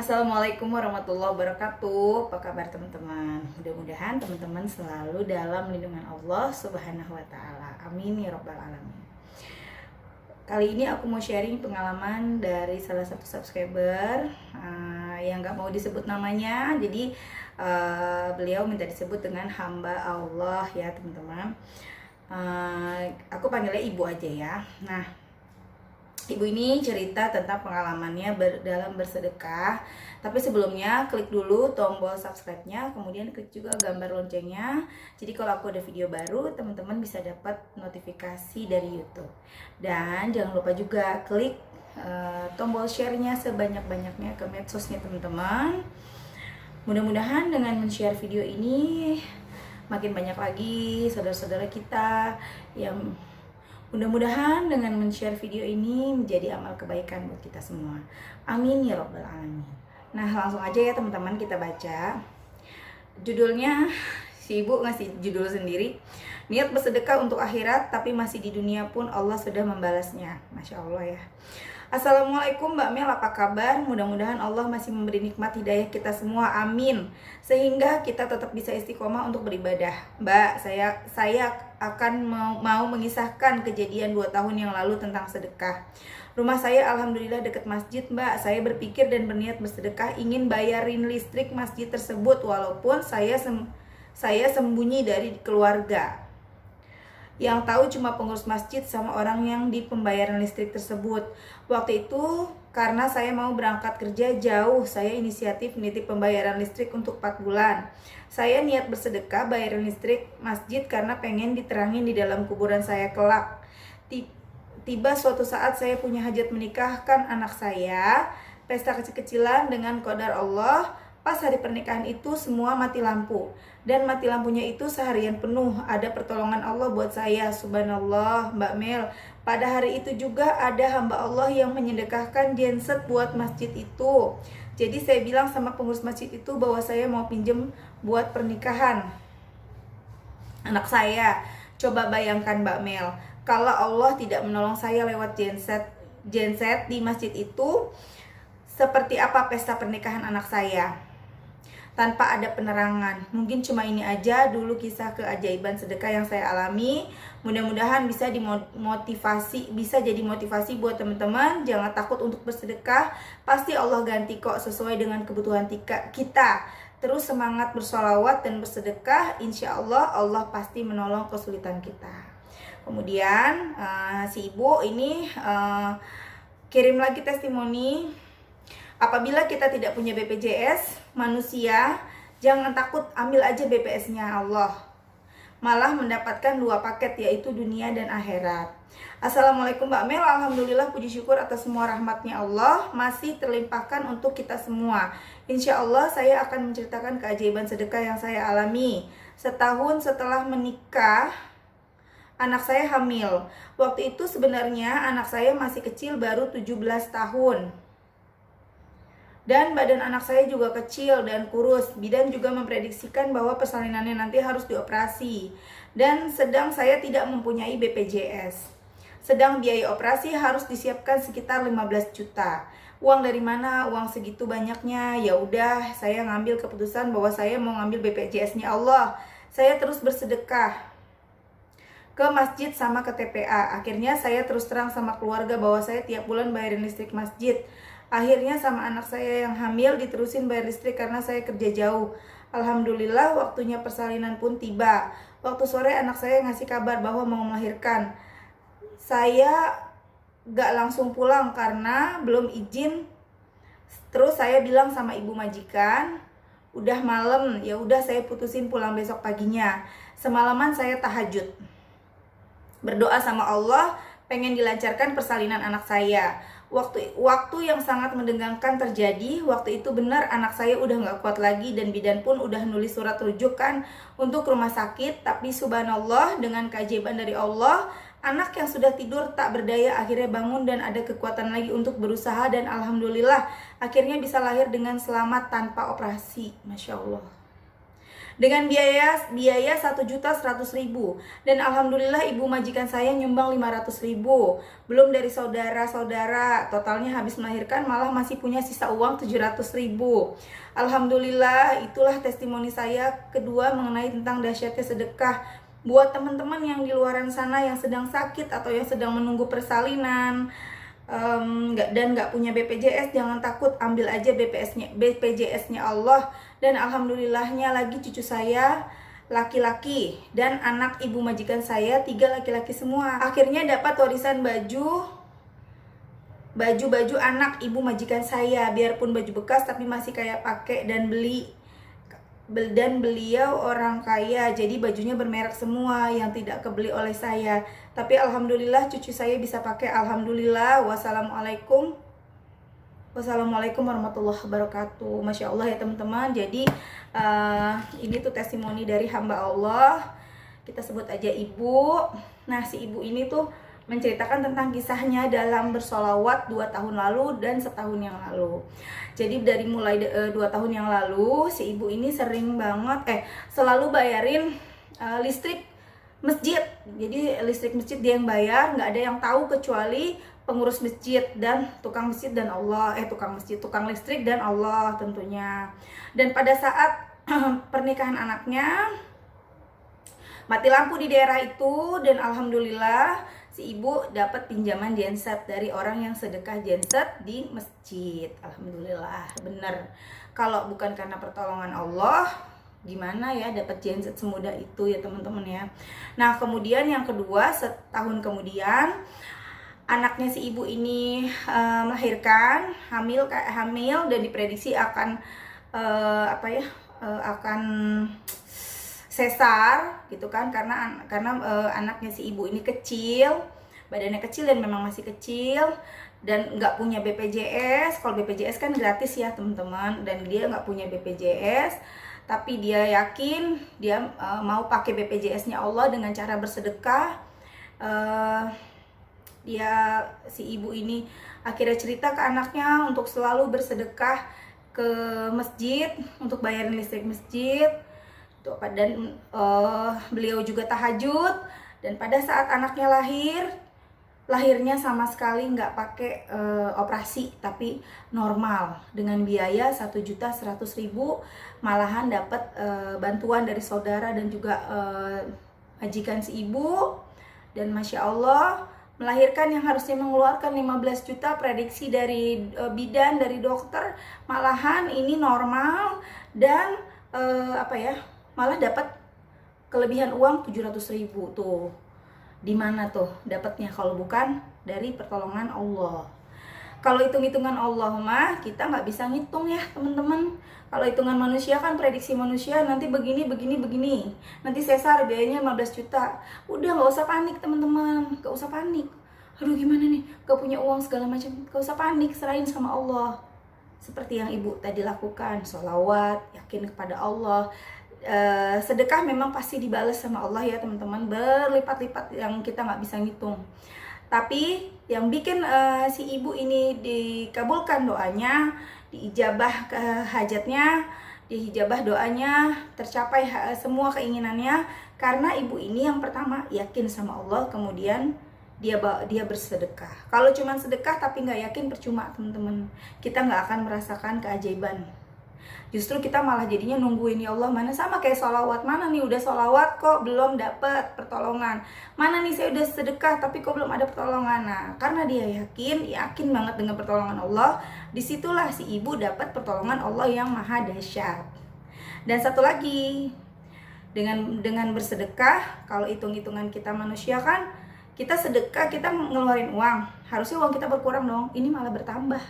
Assalamualaikum warahmatullahi wabarakatuh. Apa kabar teman-teman? Mudah-mudahan teman-teman selalu dalam lindungan Allah Subhanahu wa taala. Amin ya rabbal alamin. Kali ini aku mau sharing pengalaman dari salah satu subscriber yang gak mau disebut namanya. Jadi beliau minta disebut dengan hamba Allah ya teman-teman. Aku panggilnya ibu aja ya. Nah, ibu ini cerita tentang pengalamannya dalam bersedekah. Tapi sebelumnya klik dulu tombol subscribe-nya, kemudian klik juga gambar loncengnya. Jadi kalau aku ada video baru, teman-teman bisa dapat notifikasi dari YouTube. Dan jangan lupa juga klik tombol share-nya sebanyak-banyaknya ke medsosnya teman-teman. Mudah-mudahan dengan men-share video ini makin banyak lagi saudara-saudara kita yang mudah-mudahan dengan men-share video ini menjadi amal kebaikan buat kita semua. Amin ya rabbal alamin. Nah, langsung aja ya teman-teman kita baca. Judulnya, si ibu ngasih judul sendiri. Niat bersedekah untuk akhirat tapi masih di dunia pun Allah sudah membalasnya. Masya Allah ya. Assalamualaikum Mbak Mel, apa kabar? Mudah-mudahan Allah masih memberi nikmat hidayah kita semua, amin. Sehingga kita tetap bisa istiqomah untuk beribadah. Mbak, saya akan mau mengisahkan kejadian 2 tahun yang lalu tentang sedekah. Rumah saya alhamdulillah dekat masjid, Mbak. Saya berpikir dan berniat bersedekah ingin bayarin listrik masjid tersebut walaupun saya sembunyi dari keluarga. Yang tahu cuma pengurus masjid sama orang yang di pembayaran listrik tersebut. Waktu itu karena saya mau berangkat kerja jauh, saya inisiatif menitip pembayaran listrik untuk 4 bulan. Saya niat bersedekah bayaran listrik masjid karena pengen diterangin di dalam kuburan saya kelak. Tiba suatu saat saya punya hajat menikahkan anak saya, pesta kecil-kecilan dengan qadar Allah. Pas hari pernikahan itu semua mati lampu. Dan mati lampunya itu seharian penuh. Ada pertolongan Allah buat saya. Subhanallah Mbak Mel. Pada hari itu juga ada hamba Allah yang menyedekahkan genset buat masjid itu. Jadi saya bilang sama pengurus masjid itu bahwa saya mau pinjem buat pernikahan anak saya. Coba bayangkan Mbak Mel, kalau Allah tidak menolong saya lewat genset di masjid itu, seperti apa pesta pernikahan anak saya tanpa ada penerangan. Mungkin cuma ini aja dulu kisah keajaiban sedekah yang saya alami. Mudah-mudahan bisa jadi motivasi buat teman-teman. Jangan takut untuk bersedekah. Pasti Allah ganti kok sesuai dengan kebutuhan kita. Terus semangat bersolawat dan bersedekah. Insya Allah Allah pasti menolong kesulitan kita. Kemudian si ibu ini kirim lagi testimoni. Apabila kita tidak punya BPJS manusia, jangan takut, ambil aja BPS-nya Allah. Malah mendapatkan 2 paket, yaitu dunia dan akhirat. Assalamualaikum Mbak Mel, alhamdulillah puji syukur atas semua rahmatnya Allah masih terlimpahkan untuk kita semua. Insya Allah saya akan menceritakan keajaiban sedekah yang saya alami. Setahun setelah menikah, anak saya hamil. Waktu itu sebenarnya anak saya masih kecil, baru 17 tahun. Dan badan anak saya juga kecil dan kurus. Bidan juga memprediksikan bahwa persalinannya nanti harus dioperasi. Dan sedang saya tidak mempunyai BPJS. Sedang biaya operasi harus disiapkan sekitar 15 juta. Uang dari mana? Uang segitu banyaknya. Ya udah, saya ngambil keputusan bahwa saya mau ngambil BPJS-nya Allah. Saya terus bersedekah ke masjid sama ke TPA. Akhirnya saya terus terang sama keluarga bahwa saya tiap bulan bayarin listrik masjid. Akhirnya sama anak saya yang hamil diterusin bayar listrik karena saya kerja jauh. Alhamdulillah waktunya persalinan pun tiba. Waktu sore anak saya ngasih kabar bahwa mau melahirkan. Saya gak langsung pulang karena belum izin. Terus saya bilang sama ibu majikan, udah malam, ya udah saya putusin pulang besok paginya. Semalaman saya tahajud, berdoa sama Allah pengen dilancarkan persalinan anak saya. Waktu yang sangat menegangkan terjadi. Waktu itu benar anak saya udah gak kuat lagi dan bidan pun udah nulis surat rujukan untuk rumah sakit. Tapi subhanallah dengan keajaiban dari Allah, anak yang sudah tidur tak berdaya akhirnya bangun dan ada kekuatan lagi untuk berusaha. Dan alhamdulillah akhirnya bisa lahir dengan selamat tanpa operasi. Masya Allah. dengan biaya 1.100.000, dan alhamdulillah ibu majikan saya nyumbang 500.000. Belum dari saudara-saudara, totalnya habis melahirkan malah masih punya sisa uang 700.000. Alhamdulillah, itulah testimoni saya kedua mengenai tentang dahsyatnya sedekah. Buat teman-teman yang di luaran sana yang sedang sakit atau yang sedang menunggu persalinan, nggak punya BPJS, jangan takut, ambil aja BPJS-nya Allah. Dan alhamdulillahnya lagi cucu saya laki-laki dan anak ibu majikan saya 3 laki-laki semua. Akhirnya dapat warisan baju anak ibu majikan saya, biarpun baju bekas tapi masih kayak pakai, dan beliau orang kaya, jadi bajunya bermerek semua yang tidak kebeli oleh saya. Tapi alhamdulillah cucu saya bisa pakai, alhamdulillah. Wassalamualaikum warahmatullahi wabarakatuh. Masya Allah ya teman-teman. Jadi ini tuh testimoni dari hamba Allah, kita sebut aja ibu. Nah, si ibu ini tuh menceritakan tentang kisahnya dalam bersolawat 2 tahun lalu dan setahun yang lalu. Jadi dari mulai 2 tahun yang lalu, si ibu ini sering banget selalu bayarin listrik masjid. Jadi listrik masjid dia yang bayar, nggak ada yang tahu kecuali pengurus masjid dan tukang masjid dan Allah, tukang listrik dan Allah tentunya. Dan pada saat pernikahan anaknya, mati lampu di daerah itu, dan alhamdulillah si ibu dapat pinjaman genset dari orang yang sedekah genset di masjid. Alhamdulillah, bener. Kalau bukan karena pertolongan Allah, gimana ya dapat genset semudah itu ya teman-teman ya. Nah, kemudian yang kedua, setahun kemudian anaknya si ibu ini melahirkan, hamil dan diprediksi akan akan sesar gitu kan, karena anaknya si ibu ini kecil, badannya kecil dan memang masih kecil, dan nggak punya BPJS. Kalau BPJS kan gratis ya teman-teman, dan dia nggak punya BPJS, tapi dia yakin dia mau pakai BPJS-nya Allah dengan cara bersedekah. Si ibu ini akhirnya cerita ke anaknya untuk selalu bersedekah ke masjid untuk bayarin listrik masjid. Dan beliau juga tahajud. Dan pada saat anaknya lahirnya sama sekali nggak pakai operasi, tapi normal dengan biaya 1.100.000, malahan dapat bantuan dari saudara dan juga majikan si ibu. Dan masya Allah, melahirkan yang harusnya mengeluarkan 15 juta prediksi dari bidan, dari dokter, malahan ini normal dan malah dapat kelebihan uang 700.000 tuh. Di mana tuh dapatnya kalau bukan dari pertolongan Allah? Kalau hitung-hitungan Allah mah kita nggak bisa ngitung ya teman-teman. Kalau hitungan manusia kan, prediksi manusia nanti begini. Nanti sesar biayanya 15 juta. Udah, nggak usah panik teman-teman, nggak usah panik. Aduh gimana nih, gak punya uang segala macam. Gak usah panik, serahin sama Allah. Seperti yang ibu tadi lakukan, sholawat, yakin kepada Allah. Sedekah memang pasti dibalas sama Allah ya teman-teman, berlipat-lipat yang kita nggak bisa ngitung. Tapi yang bikin si ibu ini dikabulkan doanya, diijabah ke hajatnya, diijabah doanya, tercapai semua keinginannya, karena ibu ini yang pertama yakin sama Allah, kemudian dia bersedekah. Kalau cuma sedekah tapi nggak yakin, percuma teman-teman. Kita nggak akan merasakan keajaiban. Justru kita malah jadinya nungguin, ya Allah mana, sama kayak sholawat, mana nih udah sholawat kok belum dapat pertolongan, mana nih saya udah sedekah tapi kok belum ada pertolongan. Nah, karena dia yakin banget dengan pertolongan Allah, disitulah si ibu dapat pertolongan Allah yang maha dahsyat. Dan satu lagi, dengan bersedekah, kalau hitung-hitungan kita manusia kan, kita sedekah, kita ngeluarin uang, harusnya uang kita berkurang dong, ini malah bertambah.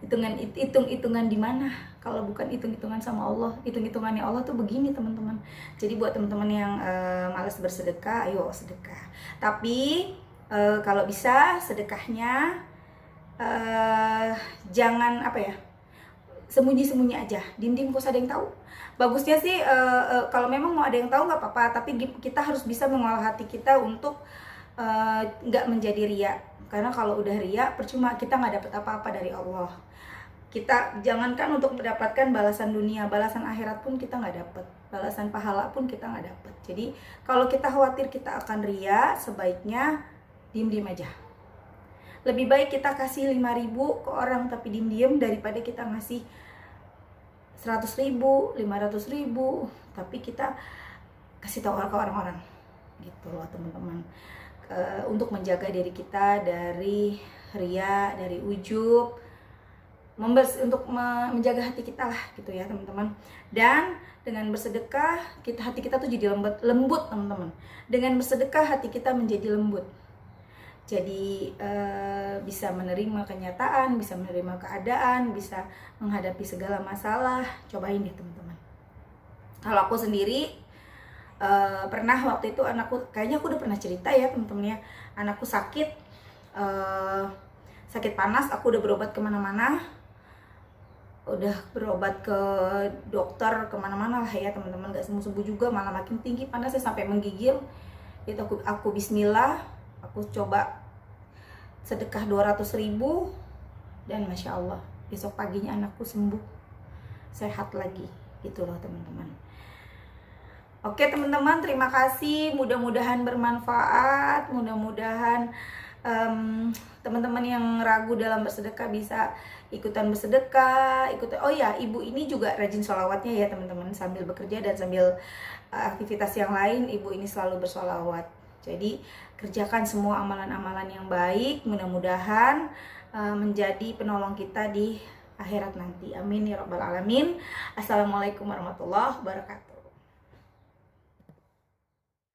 Hitung-hitungan di mana kalau bukan hitung-hitungan sama Allah? Hitung-hitungannya Allah tuh begini teman-teman. Jadi buat teman-teman yang malas bersedekah, ayo sedekah. Tapi kalau bisa sedekahnya jangan sembunyi-sembunyi aja, diem-diem, gak usah ada yang tahu. Bagusnya sih kalau memang mau ada yang tahu nggak apa-apa, tapi kita harus bisa mengolah hati kita untuk nggak menjadi riya. Karena kalau udah riya, percuma, kita nggak dapet apa-apa dari Allah. Kita jangankan untuk mendapatkan balasan dunia, balasan akhirat pun kita nggak dapat, balasan pahala pun kita nggak dapat. Jadi kalau kita khawatir kita akan ria, sebaiknya diem-diem aja. Lebih baik kita kasih 5.000 ke orang tapi diem-diem daripada kita ngasih 100.000, 500.000 tapi kita kasih tahu ke orang-orang gitu loh teman-teman. Untuk menjaga diri kita dari ria, dari ujub, untuk menjaga hati kita lah gitu ya teman-teman. Dan dengan bersedekah hati kita tuh jadi lembut teman-teman. Dengan bersedekah hati kita menjadi lembut, jadi bisa menerima kenyataan, bisa menerima keadaan, bisa menghadapi segala masalah. Cobain deh teman-teman. Kalau aku sendiri pernah waktu itu anakku, kayaknya aku udah pernah cerita ya teman-teman ya, anakku sakit panas, aku udah berobat kemana-mana, udah berobat ke dokter kemana-mana lah ya teman-teman, gak sembuh-sembuh juga, malah makin tinggi panasnya sampai menggigil. Itu aku bismillah, aku coba sedekah 200.000 dan Masya Allah besok paginya anakku sembuh, sehat lagi gitu loh teman-teman. Oke teman-teman, terima kasih, mudah-mudahan bermanfaat, mudah-mudahan teman-teman yang ragu dalam bersedekah bisa ikutan bersedekah, oh ya, ibu ini juga rajin sholawatnya ya teman-teman, sambil bekerja dan sambil aktivitas yang lain, ibu ini selalu bersholawat. Jadi kerjakan semua amalan-amalan yang baik, mudah-mudahan menjadi penolong kita di akhirat nanti. Amin ya rabbal alamin. Assalamualaikum warahmatullahi wabarakatuh.